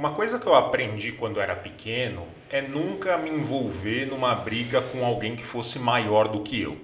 Uma coisa que eu aprendi quando era pequeno é nunca me envolver numa briga com alguém que fosse maior do que eu.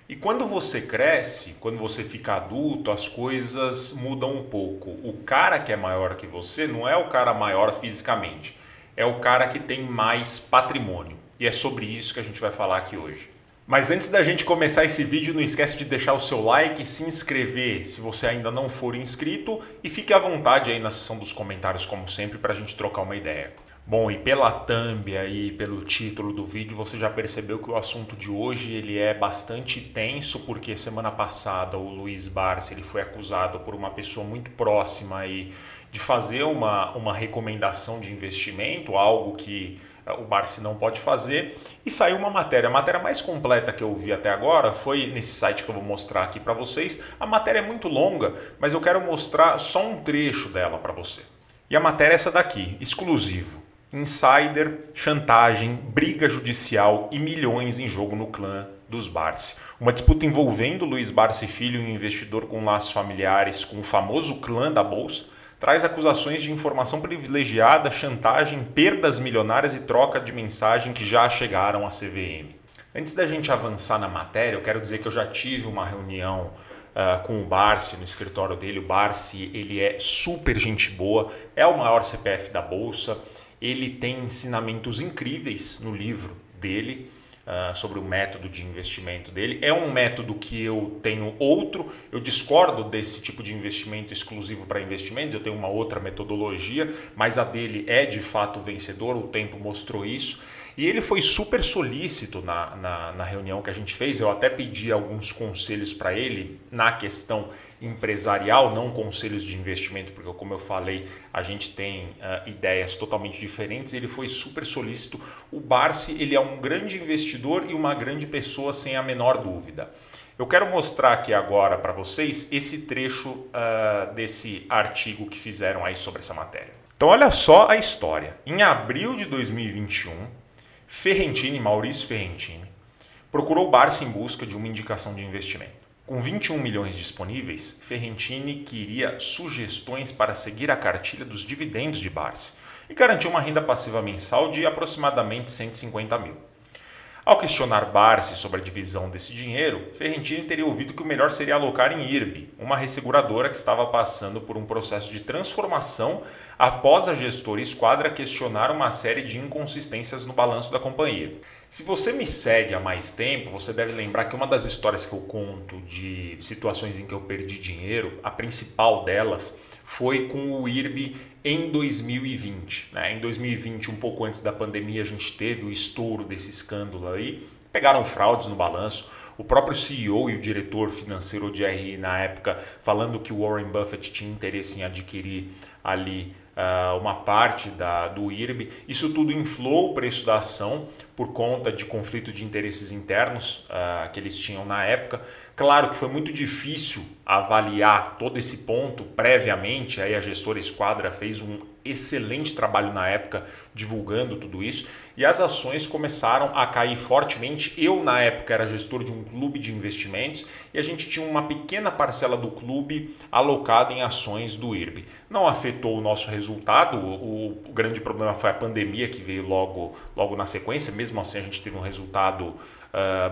E quando você cresce, quando você fica adulto, as coisas mudam um pouco. O cara que é maior que você não é o cara maior fisicamente, é o cara que tem mais patrimônio. E é sobre isso que a gente vai falar aqui hoje. Mas antes da gente começar esse vídeo, não esquece de deixar o seu like, se inscrever se você ainda não for inscrito e fique à vontade aí na seção dos comentários, como sempre, para a gente trocar uma ideia. Bom, e pela thumb aí, pelo título do vídeo, você já percebeu que o assunto de hoje ele é bastante tenso, porque semana passada o Luiz Barsi ele foi acusado por uma pessoa muito próxima aí de fazer uma recomendação de investimento, algo que o Barsi não pode fazer, e saiu uma matéria. A matéria mais completa que eu vi até agora foi nesse site que eu vou mostrar aqui para vocês. A matéria é muito longa, mas eu quero mostrar só um trecho dela para você. E a matéria é essa daqui, exclusivo. Insider, chantagem, briga judicial e milhões em jogo no clã dos Barsi. Uma disputa envolvendo Luiz Barsi Filho, um investidor com laços familiares com o famoso clã da Bolsa, traz acusações de informação privilegiada, chantagem, perdas milionárias e troca de mensagem que já chegaram à CVM. Antes da gente avançar na matéria, eu quero dizer que eu já tive uma reunião com o Barsi no escritório dele. O Barsi ele é super gente boa, é o maior CPF da Bolsa, ele tem ensinamentos incríveis no livro dele, sobre o método de investimento dele. É um método que eu tenho outro, eu discordo desse tipo de investimento exclusivo para investimentos, eu tenho uma outra metodologia, mas a dele é de fato vencedor, o tempo mostrou isso. E ele foi super solícito na reunião que a gente fez. Eu até pedi alguns conselhos para ele na questão empresarial, não conselhos de investimento, porque como eu falei, a gente tem ideias totalmente diferentes. Ele foi super solícito. O Barsi ele é um grande investidor e uma grande pessoa, sem a menor dúvida. Eu quero mostrar aqui agora para vocês esse trecho desse artigo que fizeram aí sobre essa matéria. Então olha só a história. Em abril de 2021, Maurício Ferrentini, procurou o Barsi em busca de uma indicação de investimento. Com 21 milhões disponíveis, Ferrentini queria sugestões para seguir a cartilha dos dividendos de Barsi e garantir uma renda passiva mensal de aproximadamente 150 mil. Ao questionar Barsi sobre a divisão desse dinheiro, Ferrentini teria ouvido que o melhor seria alocar em IRB, uma resseguradora que estava passando por um processo de transformação após a gestora Esquadra questionar uma série de inconsistências no balanço da companhia. Se você me segue há mais tempo, você deve lembrar que uma das histórias que eu conto de situações em que eu perdi dinheiro, a principal delas foi com o IRB em 2020. Em 2020, um pouco antes da pandemia, a gente teve o estouro desse escândalo aí. Pegaram fraudes no balanço. O próprio CEO e o diretor financeiro de RI na época falando que o Warren Buffett tinha interesse em adquirir ali uma parte do IRB. Isso tudo inflou o preço da ação por conta de conflito de interesses internos que eles tinham na época. Claro que foi muito difícil avaliar todo esse ponto previamente. Aí a gestora Esquadra fez um excelente trabalho na época divulgando tudo isso e as ações começaram a cair fortemente. Eu na época era gestor de um clube de investimentos e a gente tinha uma pequena parcela do clube alocada em ações do IRB. Não afetou o nosso resultado, o grande problema foi a pandemia que veio logo na sequência. Mesmo assim a gente teve um resultado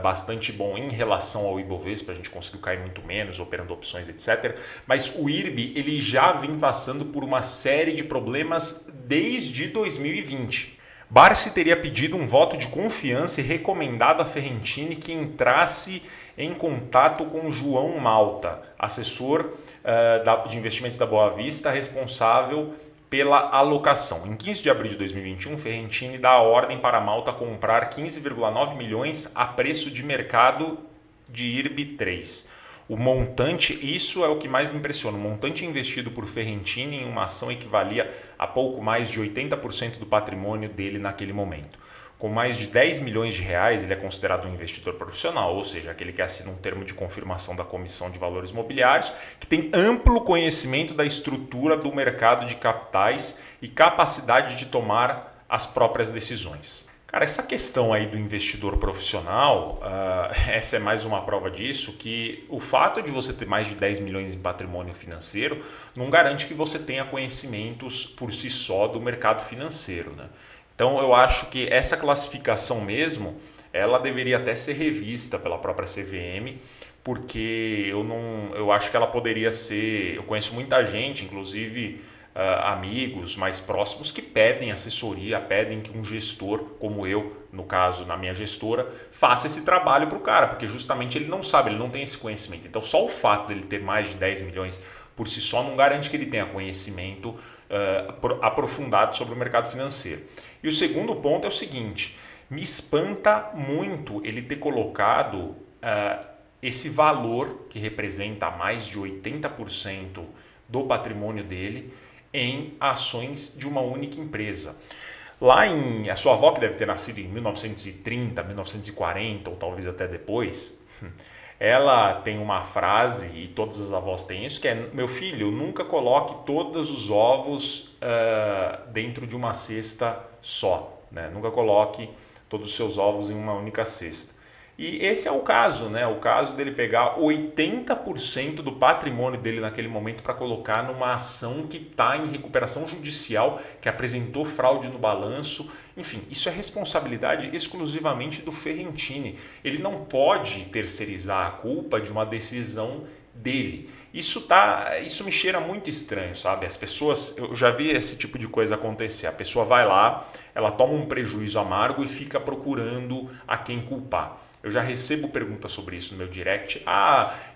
bastante bom em relação ao Ibovespa, a gente conseguiu cair muito menos, operando opções, etc. Mas o IRB ele já vem passando por uma série de problemas desde 2020. Barsi teria pedido um voto de confiança e recomendado a Ferrentini que entrasse em contato com João Malta, assessor de investimentos da Boa Vista, responsável pela alocação. Em 15 de abril de 2021, Ferrentini dá a ordem para a Malta comprar 15,9 milhões a preço de mercado de IRB 3. O montante, isso é o que mais me impressiona, o montante investido por Ferrentini em uma ação equivalia a pouco mais de 80% do patrimônio dele naquele momento. Com mais de 10 milhões de reais, ele é considerado um investidor profissional, ou seja, aquele que assina um termo de confirmação da Comissão de Valores Mobiliários, que tem amplo conhecimento da estrutura do mercado de capitais e capacidade de tomar as próprias decisões. Cara, essa questão aí do investidor profissional, essa é mais uma prova disso, que o fato de você ter mais de 10 milhões em patrimônio financeiro não garante que você tenha conhecimentos por si só do mercado financeiro, né? Então eu acho que essa classificação mesmo, ela deveria até ser revista pela própria CVM, porque eu acho que ela poderia ser. Eu conheço muita gente, inclusive amigos mais próximos, que pedem assessoria, pedem que um gestor, como eu, no caso, na minha gestora, faça esse trabalho para o cara, porque justamente ele não sabe, ele não tem esse conhecimento. Então, só o fato dele ter mais de 10 milhões por si só não garante que ele tenha conhecimento aprofundado sobre o mercado financeiro. E o segundo ponto é o seguinte: me espanta muito ele ter colocado esse valor, que representa mais de 80% do patrimônio dele, em ações de uma única empresa. A sua avó, que deve ter nascido em 1930, 1940 ou talvez até depois, ela tem uma frase, e todas as avós têm isso, que é: meu filho, nunca coloque todos os ovos dentro de uma cesta só, né? Nunca coloque todos os seus ovos em uma única cesta. E esse é o caso, né? O caso dele pegar 80% do patrimônio dele naquele momento para colocar numa ação que está em recuperação judicial, que apresentou fraude no balanço. Enfim, isso é responsabilidade exclusivamente do Ferrentini. Ele não pode terceirizar a culpa de uma decisão dele. Isso me cheira muito estranho, sabe? As pessoas, eu já vi esse tipo de coisa acontecer. A pessoa vai lá, ela toma um prejuízo amargo e fica procurando a quem culpar. Eu já recebo perguntas sobre isso no meu direct.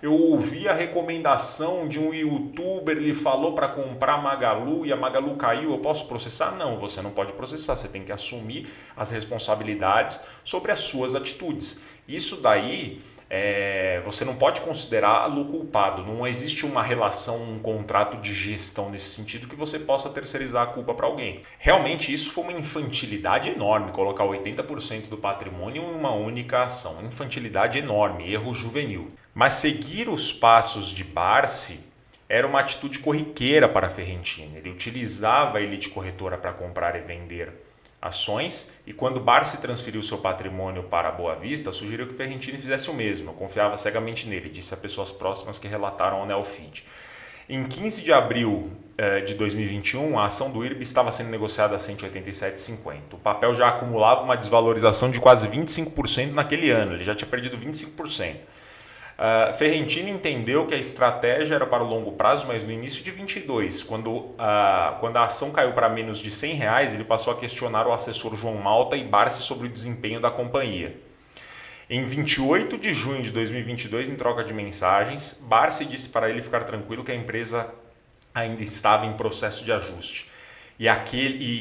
Eu ouvi a recomendação de um youtuber, ele falou para comprar Magalu e a Magalu caiu, eu posso processar? Não, você não pode processar, você tem que assumir as responsabilidades sobre as suas atitudes. Isso daí, você não pode considerá-lo culpado, não existe uma relação, um contrato de gestão nesse sentido que você possa terceirizar a culpa para alguém. Realmente isso foi uma infantilidade enorme, colocar 80% do patrimônio em uma única ação. Infantilidade enorme, erro juvenil. Mas seguir os passos de Barsi era uma atitude corriqueira para Ferrentini. Ele utilizava a elite corretora para comprar e vender ações, e quando Barsi transferiu seu patrimônio para a Boa Vista, sugeriu que Ferrentini fizesse o mesmo. Eu confiava cegamente nele, disse a pessoas próximas que relataram ao Neofeed. Em 15 de abril de 2021, a ação do IRB estava sendo negociada a 187,50. O papel já acumulava uma desvalorização de quase 25% naquele ano, ele já tinha perdido 25%. Ferrentini entendeu que a estratégia era para o longo prazo, mas no início de 22, quando a ação caiu para menos de R$100, ele passou a questionar o assessor João Malta e Barsi sobre o desempenho da companhia. Em 28 de junho de 2022, em troca de mensagens, Barsi disse para ele ficar tranquilo que a empresa ainda estava em processo de ajuste e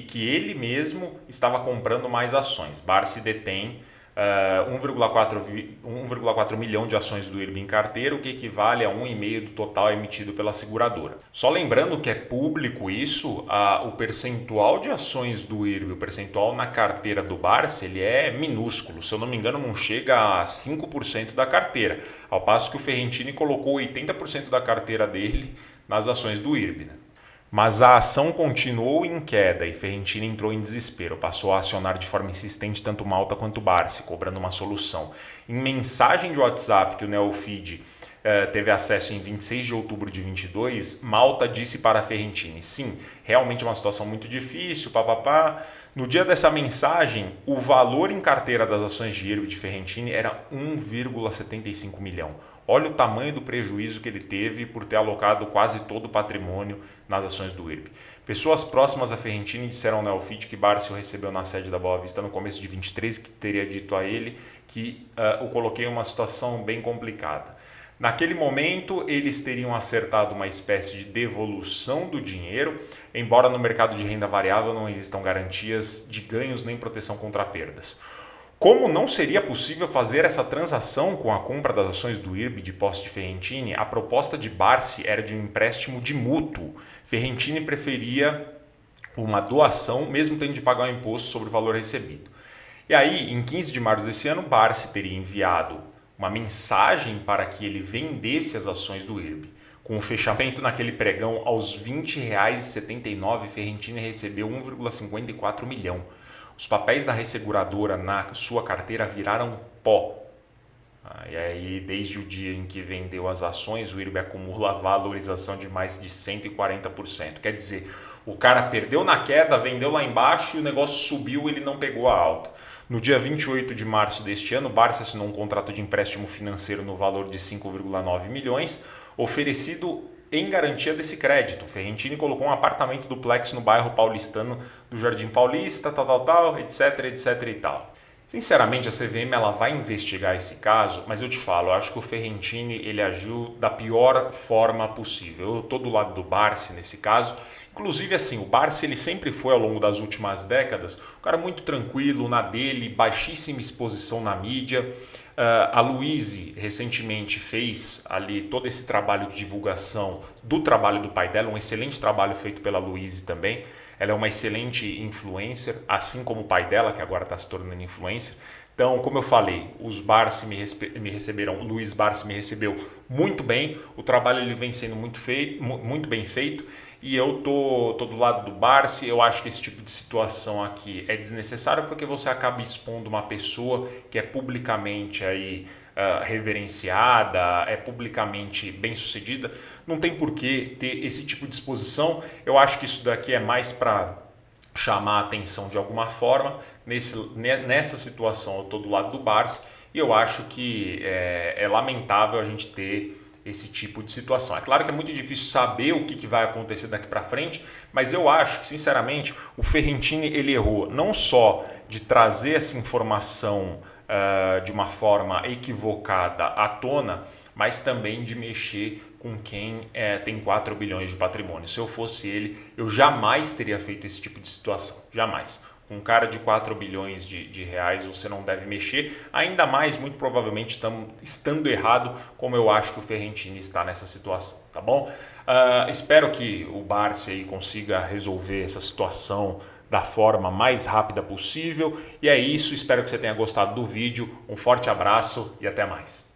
que ele mesmo estava comprando mais ações. Barsi detém 1,4 milhão de ações do IRB em carteira, o que equivale a 1,5% do total emitido pela seguradora. Só lembrando que é público isso, o percentual de ações do IRB, o percentual na carteira do Barsi, ele é minúsculo, se eu não me engano não chega a 5% da carteira, ao passo que o Ferrentini colocou 80% da carteira dele nas ações do IRB, né? Mas a ação continuou em queda e Ferrentini entrou em desespero. Passou a acionar de forma insistente tanto Malta quanto Barsi, cobrando uma solução. Em mensagem de WhatsApp que o Neofeed teve acesso em 26 de outubro de 22, Malta disse para Ferrentini: sim, realmente é uma situação muito difícil, papapá. No dia dessa mensagem, o valor em carteira das ações de IRB de Ferrentini era 1,75 milhão. Olha o tamanho do prejuízo que ele teve por ter alocado quase todo o patrimônio nas ações do IRB. Pessoas próximas a Ferrentini disseram ao Neofeed que Barsi o recebeu na sede da Boa Vista no começo de 23, que teria dito a ele que o coloquei em uma situação bem complicada. Naquele momento, eles teriam acertado uma espécie de devolução do dinheiro, embora no mercado de renda variável não existam garantias de ganhos nem proteção contra perdas. Como não seria possível fazer essa transação com a compra das ações do IRB de posse de Ferrentini, a proposta de Barsi era de um empréstimo de mútuo. Ferrentini preferia uma doação, mesmo tendo de pagar o imposto sobre o valor recebido. E aí, em 15 de março desse ano, Barsi teria enviado uma mensagem para que ele vendesse as ações do IRB. Com o fechamento naquele pregão aos R$ 20,79, Ferrentini recebeu 1,54 milhão. os papéis da resseguradora na sua carteira viraram pó. E aí, desde o dia em que vendeu as ações, o IRB acumula valorização de mais de 140%. Quer dizer, o cara perdeu na queda, vendeu lá embaixo e o negócio subiu, ele não pegou a alta. No dia 28 de março deste ano, o Barsi assinou um contrato de empréstimo financeiro no valor de 5,9 milhões, oferecido em garantia desse crédito. O Ferrentini colocou um apartamento duplex no bairro paulistano do Jardim Paulista, etc e tal. Sinceramente, a CVM ela vai investigar esse caso, mas eu te falo, eu acho que o Ferrentini ele agiu da pior forma possível. Eu estou do lado do Barsi nesse caso. Inclusive, assim, o Barsi ele sempre foi, ao longo das últimas décadas, um cara muito tranquilo na dele, baixíssima exposição na mídia. A Luizy recentemente fez ali todo esse trabalho de divulgação do trabalho do pai dela, um excelente trabalho feito pela Luizy também. Ela é uma excelente influencer, assim como o pai dela, que agora está se tornando influencer. Então, como eu falei, os Barsi me receberam, o Luiz Barsi me recebeu muito bem, o trabalho ele vem sendo muito bem feito e eu tô do lado do Barsi. Eu acho que esse tipo de situação aqui é desnecessário porque você acaba expondo uma pessoa que é publicamente aí reverenciada, é publicamente bem sucedida. Não tem por que ter esse tipo de exposição. Eu acho que isso daqui é mais para chamar a atenção de alguma forma. Nessa situação eu estou do lado do Barsi e eu acho que é lamentável a gente ter esse tipo de situação. É claro que é muito difícil saber o que vai acontecer daqui para frente, mas eu acho que, sinceramente, o Ferrentini ele errou não só de trazer essa informação de uma forma equivocada à tona, mas também de mexer com quem tem 4 bilhões de patrimônio. Se eu fosse ele, eu jamais teria feito esse tipo de situação. Jamais. Com um cara de 4 bilhões de reais você não deve mexer, ainda mais, muito provavelmente, estando errado, como eu acho que o Ferrentini está nessa situação, tá bom? Espero que o Barsi aí consiga resolver essa situação da forma mais rápida possível. E é isso, espero que você tenha gostado do vídeo. Um forte abraço e até mais.